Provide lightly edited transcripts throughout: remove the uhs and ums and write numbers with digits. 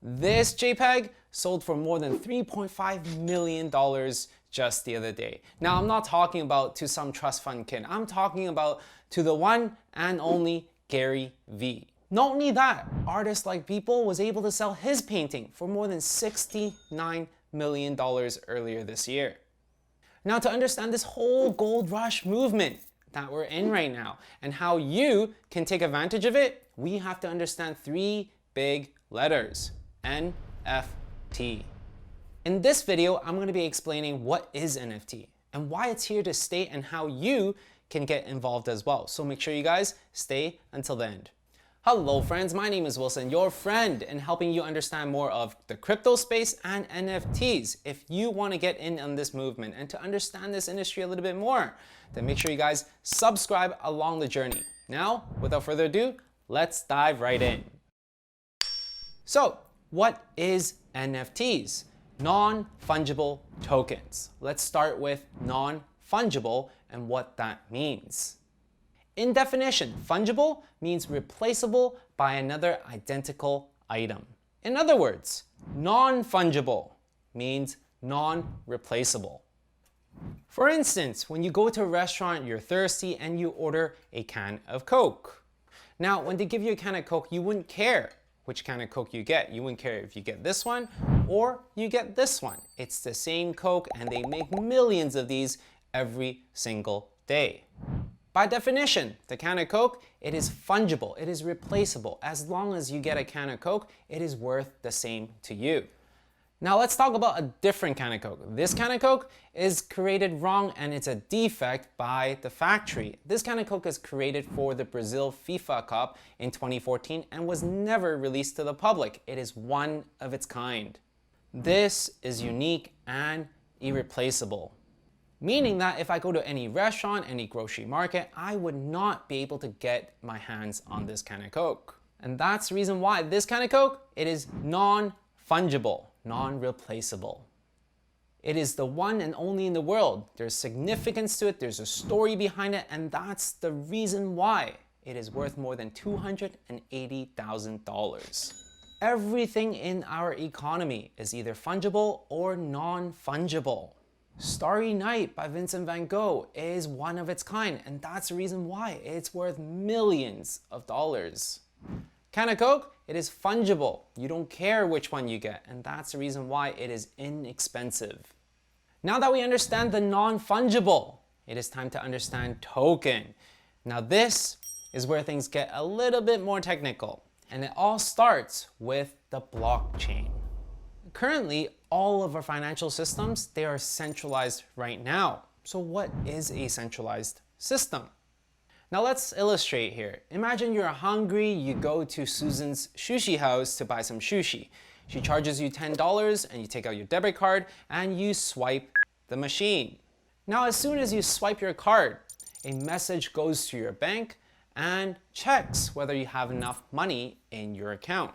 This JPEG sold for more than $3.5 million just the other day. Now, I'm not talking about to some trust fund kid. I'm talking about to the one and only Gary V. Not only that, artists like People was able to sell his painting for more than $69 million earlier this year. Now, to understand this whole gold rush movement that we're in right now and how you can take advantage of it, we have to understand three big letters: NFT. In this video, I'm going to be explaining what is NFT and why it's here to stay and how you can get involved as well. So make sure you guys stay until the end. Hello friends, my name is Wilson, your friend in helping you understand more of the crypto space and NFTs. If you want to get in on this movement and to understand this industry a little bit more, then make sure you guys subscribe along the journey. Now, without further ado, let's dive right in. So, what is NFTs? Non-fungible tokens. Let's start with non-fungible and what that means. In definition, fungible means replaceable by another identical item. In other words, non-fungible means non-replaceable. For instance, when you go to a restaurant, you're thirsty and you order a can of Coke. Now, when they give you a can of Coke, you wouldn't care which kind of Coke you get. You wouldn't care if you get this one or you get this one. It's the same Coke and they make millions of these every single day. By definition, the can of Coke, it is fungible, it is replaceable. As long as you get a can of Coke, it is worth the same to you. Now let's talk about a different can of Coke. This can of Coke is created wrong and it's a defect by the factory. This can of Coke is created for the Brazil FIFA Cup in 2014 and was never released to the public. It is one of its kind. This is unique and irreplaceable. Meaning that if I go to any restaurant, any grocery market, I would not be able to get my hands on this can of Coke. And that's the reason why this can of Coke, it is non-fungible, non-replaceable. It is the one and only in the world. There's significance to it, there's a story behind it, and that's the reason why it is worth more than $280,000. Everything in our economy is either fungible or non-fungible. Starry Night by Vincent van Gogh is one of its kind, and that's the reason why it's worth millions of dollars. Can of Coke, it is fungible. You don't care which one you get, and that's the reason why it is inexpensive. Now that we understand the non-fungible, it is time to understand token. Now this is where things get a little bit more technical, and it all starts with the blockchain. Currently, all of our financial systems, they are centralized right now. So what is a centralized system? Now let's illustrate here. Imagine you're hungry, you go to Susan's sushi house to buy some sushi. She charges you $10 and you take out your debit card and you swipe the machine. Now as soon as you swipe your card, a message goes to your bank and checks whether you have enough money in your account.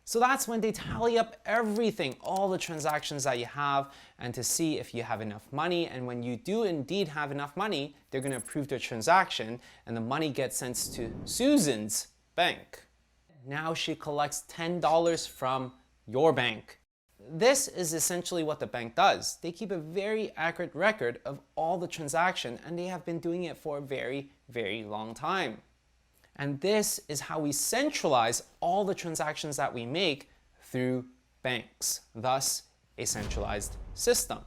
So that's when they tally up everything, all the transactions that you have, and to see if you have enough money. And when you do indeed have enough money, they're going to approve the transaction and the money gets sent to Susan's bank. Now she collects $10 from your bank. This is essentially what the bank does. They keep a very accurate record of all the transaction, and they have been doing it for a very, very long time. And this is how we centralize all the transactions that we make through banks, thus a centralized system.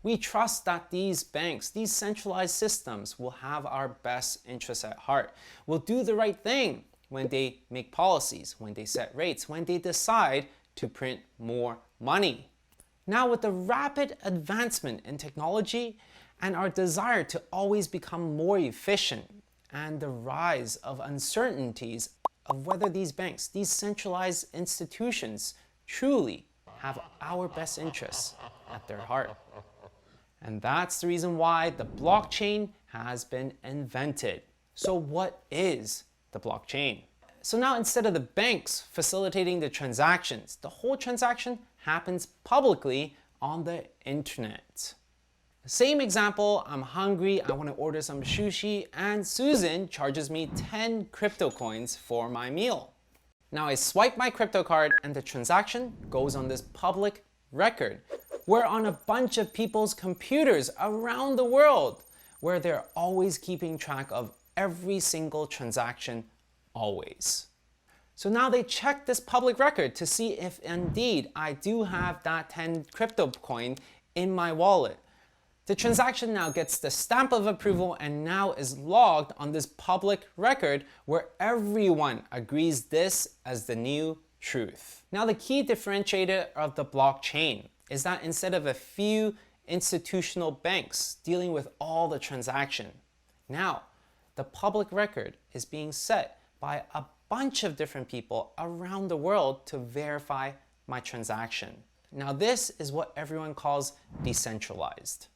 We trust that these banks, these centralized systems will have our best interests at heart, will do the right thing when they make policies, when they set rates, when they decide to print more money. Now with the rapid advancement in technology and our desire to always become more efficient, and the rise of uncertainties of whether these banks, these centralized institutions, truly have our best interests at their heart. And that's the reason why the blockchain has been invented. So what is the blockchain? So now instead of the banks facilitating the transactions, the whole transaction happens publicly on the internet. Same example, I'm hungry, I want to order some sushi, and Susan charges me 10 crypto coins for my meal. Now I swipe my crypto card and the transaction goes on this public record. We're on a bunch of people's computers around the world where they're always keeping track of every single transaction, always. So now they check this public record to see if indeed I do have that 10 crypto coin in my wallet. The transaction now gets the stamp of approval and now is logged on this public record where everyone agrees this as the new truth. Now the key differentiator of the blockchain is that instead of a few institutional banks dealing with all the transaction, now the public record is being set by a bunch of different people around the world to verify my transaction. Now this is what everyone calls decentralized.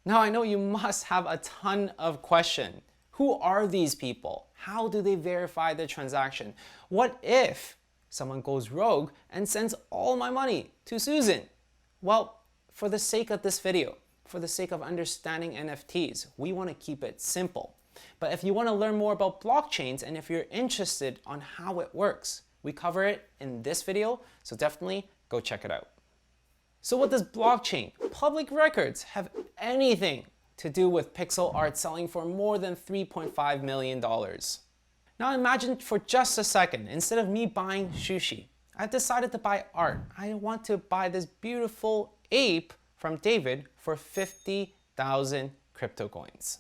Now I know you must have a ton of questions. Who are these people? How do they verify the transaction? What if someone goes rogue and sends all my money to Susan? Well, for the sake of this video, for the sake of understanding NFTs, we want to keep it simple. But if you want to learn more about blockchains and if you're interested on how it works, we cover it in this video, so definitely go check it out. So what does blockchain, public records, have anything to do with pixel art selling for more than $3.5 million? Now imagine for just a second, instead of me buying sushi, I've decided to buy art. I want to buy this beautiful ape from David for 50,000 crypto coins.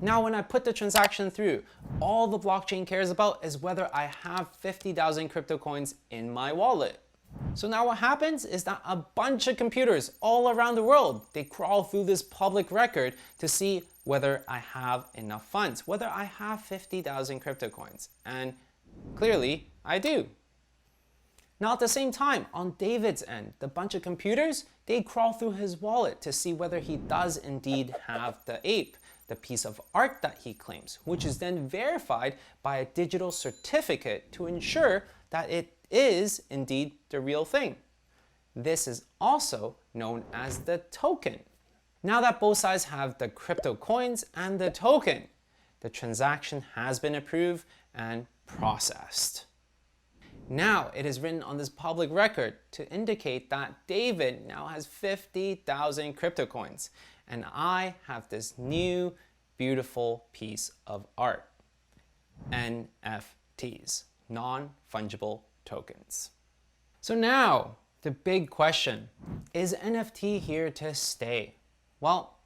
Now when I put the transaction through, all the blockchain cares about is whether I have 50,000 crypto coins in my wallet. So now what happens is that a bunch of computers all around the world, they crawl through this public record to see whether I have enough funds, whether I have 50,000 crypto coins. And clearly I do. Now at the same time, on David's end, the bunch of computers, they crawl through his wallet to see whether he does indeed have the ape, the piece of art that he claims, which is then verified by a digital certificate to ensure that it is indeed the real thing. This is also known as the token. Now that both sides have the crypto coins and the token, the transaction has been approved and processed. Now it is written on this public record to indicate that David now has 50,000 crypto coins and I have this new beautiful piece of art. NFTs, non-fungible tokens. So now the big question, is NFT here to stay? Well,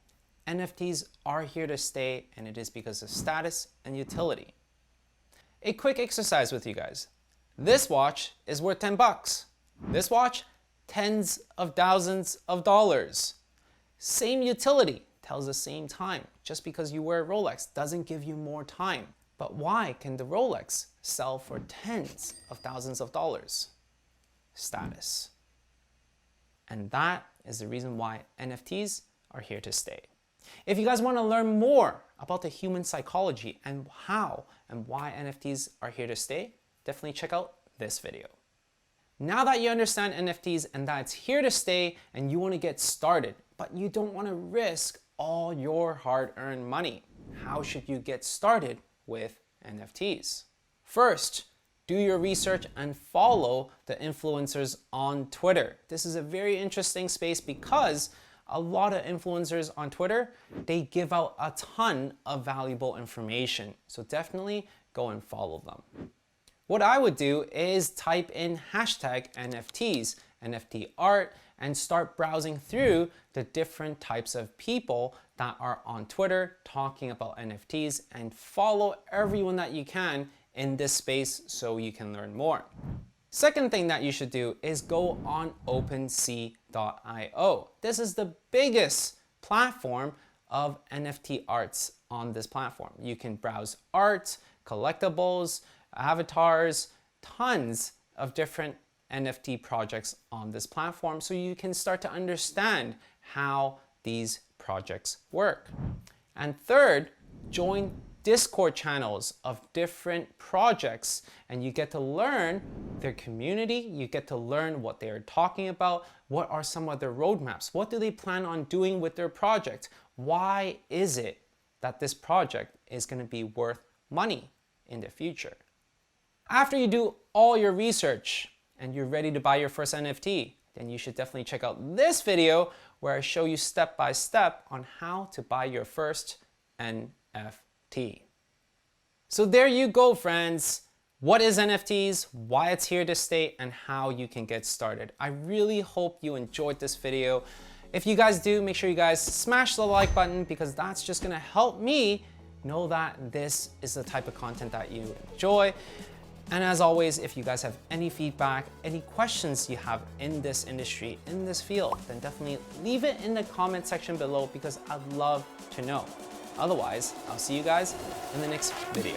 NFTs are here to stay and it is because of status and utility. A quick exercise with you guys. This watch is worth 10 bucks. This watch, tens of thousands of dollars. Same utility, tells the same time. Just because you wear a Rolex doesn't give you more time. But why can the Rolex sell for tens of thousands of dollars? Status. And that is the reason why NFTs are here to stay. If you guys want to learn more about the human psychology and how and why NFTs are here to stay, definitely check out this video. Now that you understand NFTs and that it's here to stay and you want to get started, but you don't want to risk all your hard-earned money, how should you get started with NFTs? First, do your research and follow the influencers on Twitter. This is a very interesting space because a lot of influencers on Twitter, they give out a ton of valuable information. So definitely go and follow them. What I would do is type in hashtag NFTs, NFT art, and start browsing through the different types of people that are on Twitter talking about NFTs and follow everyone that you can in this space so you can learn more. Second thing that you should do is go on OpenSea.io. This is the biggest platform of NFT arts on this platform. You can browse art, collectibles, avatars, tons of different NFT projects on this platform so you can start to understand how these projects work. And third, join Discord channels of different projects and you get to learn their community, you get to learn what they are talking about, what are some of their roadmaps, what do they plan on doing with their project, why is it that this project is going to be worth money in the future. After you do all your research and you're ready to buy your first NFT, then you should definitely check out this video where I show you step by step on how to buy your first NFT. So there you go, friends. What is NFTs, why it's here to stay, and how you can get started. I really hope you enjoyed this video. If you guys do, make sure you guys smash the like button because that's just gonna help me know that this is the type of content that you enjoy. And as always, if you guys have any feedback, any questions you have in this industry, in this field, then definitely leave it in the comment section below because I'd love to know. Otherwise, I'll see you guys in the next video.